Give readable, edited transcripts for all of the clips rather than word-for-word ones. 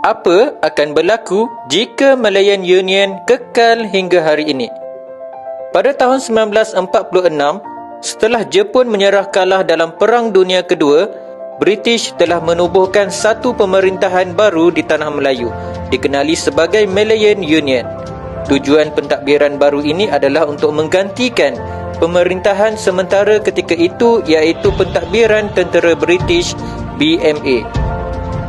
Apa akan berlaku jika Malayan Union kekal hingga hari ini? Pada tahun 1946, setelah Jepun menyerah kalah dalam Perang Dunia Kedua, British telah menubuhkan satu pemerintahan baru di Tanah Melayu, dikenali sebagai Malayan Union. Tujuan pentadbiran baru ini adalah untuk menggantikan pemerintahan sementara ketika itu, iaitu pentadbiran tentera British BMA.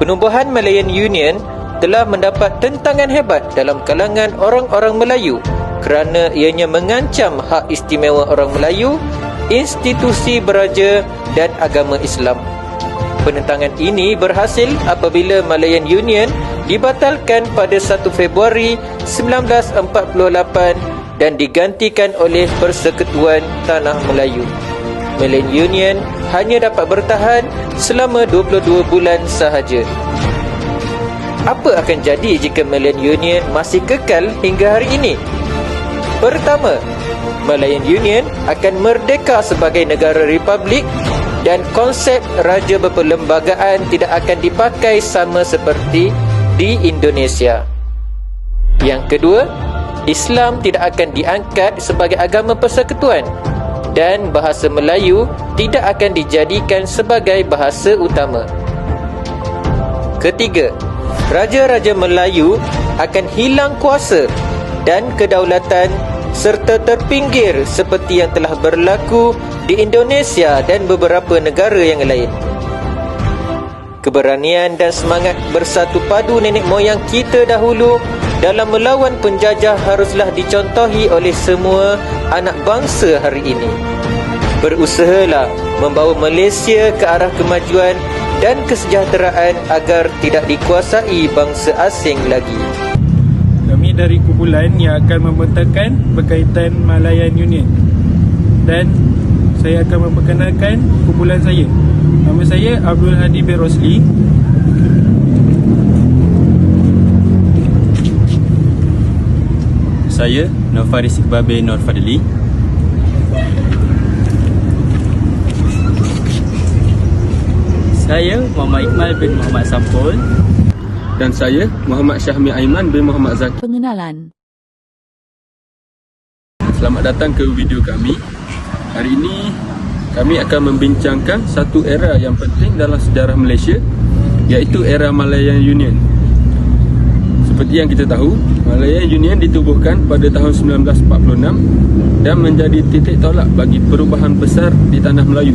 Penubuhan Malayan Union telah mendapat tentangan hebat dalam kalangan orang-orang Melayu kerana ianya mengancam hak istimewa orang Melayu, institusi beraja dan agama Islam. Penentangan ini berhasil apabila Malayan Union dibatalkan pada 1 Februari 1948 dan digantikan oleh Persekutuan Tanah Melayu. Malayan Union hanya dapat bertahan selama 22 bulan sahaja. Apa akan jadi jika Malayan Union masih kekal hingga hari ini? Pertama, Malayan Union akan merdeka sebagai negara republik dan konsep raja berperlembagaan tidak akan dipakai sama seperti di Indonesia. Yang kedua, Islam tidak akan diangkat sebagai agama persekutuan dan bahasa Melayu tidak akan dijadikan sebagai bahasa utama. Ketiga, raja-raja Melayu akan hilang kuasa dan kedaulatan serta terpinggir seperti yang telah berlaku di Indonesia dan beberapa negara yang lain. Keberanian dan semangat bersatu padu nenek moyang kita dahulu dalam melawan penjajah haruslah dicontohi oleh semua anak bangsa hari ini. Berusahalah membawa Malaysia ke arah kemajuan dan kesejahteraan agar tidak dikuasai bangsa asing lagi. Kami dari kumpulan yang akan membentangkan berkaitan Malayan Union, dan saya akan memperkenalkan kumpulan saya. Nama saya Abdul Hadi bin Rosli. Saya Nofaris Iqbal bin Nur Fadli. Saya Muhammad Iqmal bin Muhammad Sampul. Dan saya Muhammad Syahmi Aiman bin Muhammad Zaki. Pengenalan. Selamat datang ke video kami. Hari ini kami akan membincangkan satu era yang penting dalam sejarah Malaysia, iaitu era Malayan Union. Seperti yang kita tahu, Malayan Union ditubuhkan pada tahun 1946 dan menjadi titik tolak bagi perubahan besar di Tanah Melayu.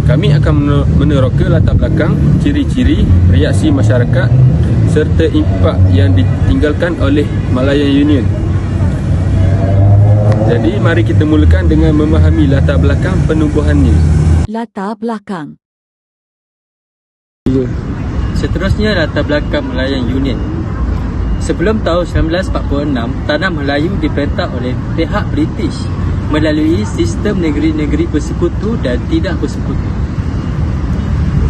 Kami akan meneroka latar belakang, ciri-ciri, reaksi masyarakat serta impak yang ditinggalkan oleh Malayan Union. Jadi mari kita mulakan dengan memahami latar belakang penubuhannya. Latar belakang. Seterusnya, latar belakang Malayan Union. Sebelum tahun 1946, Tanah Melayu diperintah oleh pihak British melalui sistem negeri-negeri bersekutu dan tidak bersekutu.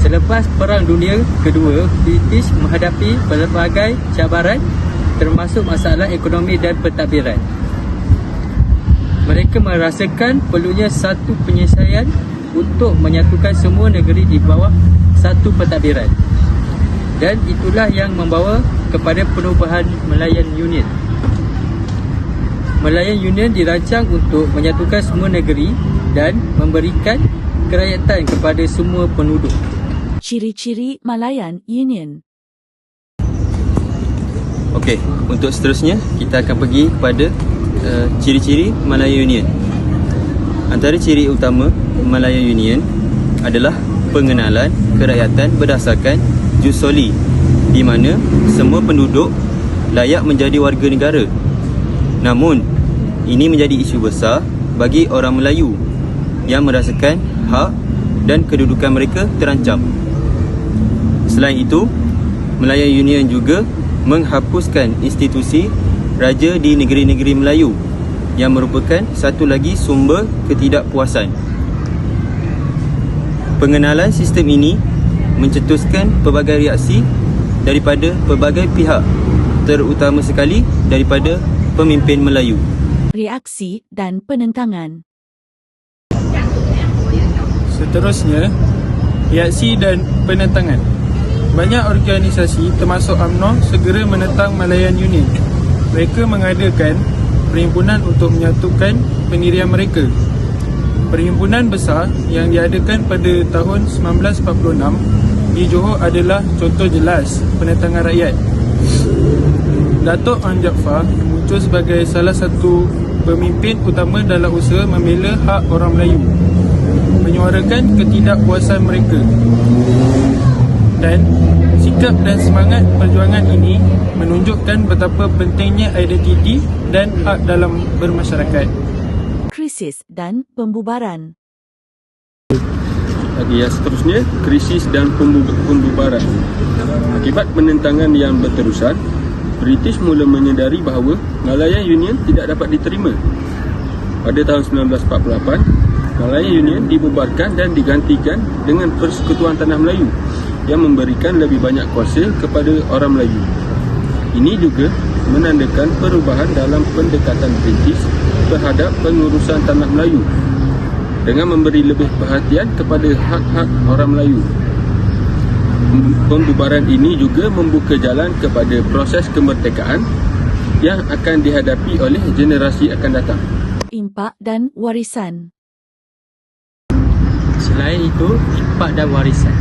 Selepas Perang Dunia Kedua, British menghadapi pelbagai cabaran termasuk masalah ekonomi dan pentadbiran. Mereka merasakan perlunya satu penyelesaian untuk menyatukan semua negeri di bawah satu pentadbiran. Dan itulah yang membawa kepada penubuhan Malayan Union. Malayan Union dirancang untuk menyatukan semua negeri dan memberikan kerakyatan kepada semua penduduk. Ciri-ciri Malayan Union. Okey, untuk seterusnya kita akan pergi kepada ciri-ciri Malayan Union. Antara ciri utama Malayan Union adalah pengenalan kerakyatan berdasarkan jus soli, di mana semua penduduk layak menjadi warga negara. Namun, ini menjadi isu besar bagi orang Melayu yang merasakan hak dan kedudukan mereka terancam. Selain itu, Malayan Union juga menghapuskan institusi raja di negeri-negeri Melayu yang merupakan satu lagi sumber ketidakpuasan. Pengenalan sistem ini mencetuskan pelbagai reaksi daripada pelbagai pihak, terutama sekali daripada pemimpin Melayu. Reaksi dan penentangan. Seterusnya, reaksi dan penentangan. Banyak organisasi termasuk UMNO segera menentang Malayan Union. Mereka mengadakan perhimpunan untuk menyatukan pendirian mereka. Perhimpunan besar yang diadakan pada tahun 1946 di Johor adalah contoh jelas penentangan rakyat. Datuk Ahmad Jaafar muncul sebagai salah satu pemimpin utama dalam usaha membela hak orang Melayu, menyuarakan ketidakpuasan mereka. Dan sikap dan semangat perjuangan ini menunjukkan betapa pentingnya identiti dan hak dalam bermasyarakat. Krisis dan pembubaran. Bagi yang seterusnya, krisis dan pembubaran. Akibat penentangan yang berterusan, British mula menyedari bahawa Malayan Union tidak dapat diterima. Pada tahun 1948, Malayan Union dibubarkan dan digantikan dengan Persekutuan Tanah Melayu yang memberikan lebih banyak kuasa kepada orang Melayu. Ini juga menandakan perubahan dalam pendekatan British terhadap pengurusan Tanah Melayu dengan memberi lebih perhatian kepada hak-hak orang Melayu. Pembubaran ini juga membuka jalan kepada proses kemerdekaan yang akan dihadapi oleh generasi akan datang. Impak dan warisan. Selain itu, impak dan warisan.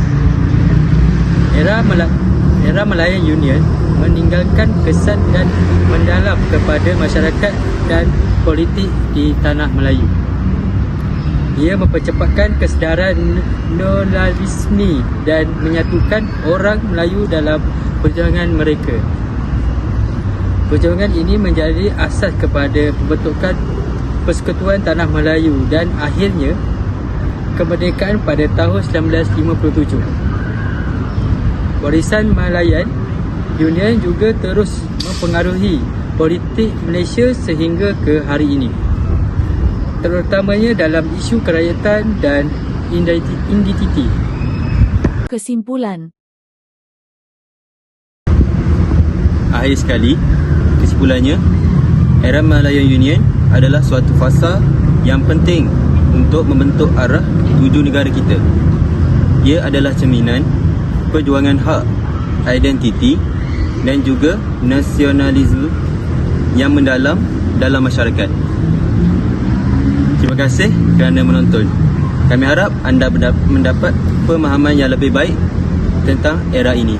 Era Malayan Union meninggalkan kesan dan mendalam kepada masyarakat dan politik di Tanah Melayu. Ia mempercepatkan kesedaran nasionalisme dan menyatukan orang Melayu dalam perjuangan mereka. Perjuangan ini menjadi asas kepada pembentukan Persekutuan Tanah Melayu dan akhirnya kemerdekaan pada tahun 1957. Warisan Malayan Union juga terus mempengaruhi politik Malaysia sehingga ke hari ini, terutamanya dalam isu kerakyatan dan identiti. Kesimpulan. Akhir sekali, kesimpulannya, era Malayan Union adalah suatu fasa yang penting untuk membentuk arah tuju negara kita. Ia adalah cerminan perjuangan hak, identiti dan juga nasionalisme yang mendalam dalam masyarakat. Terima kasih kerana menonton. Kami harap anda mendapat pemahaman yang lebih baik tentang era ini.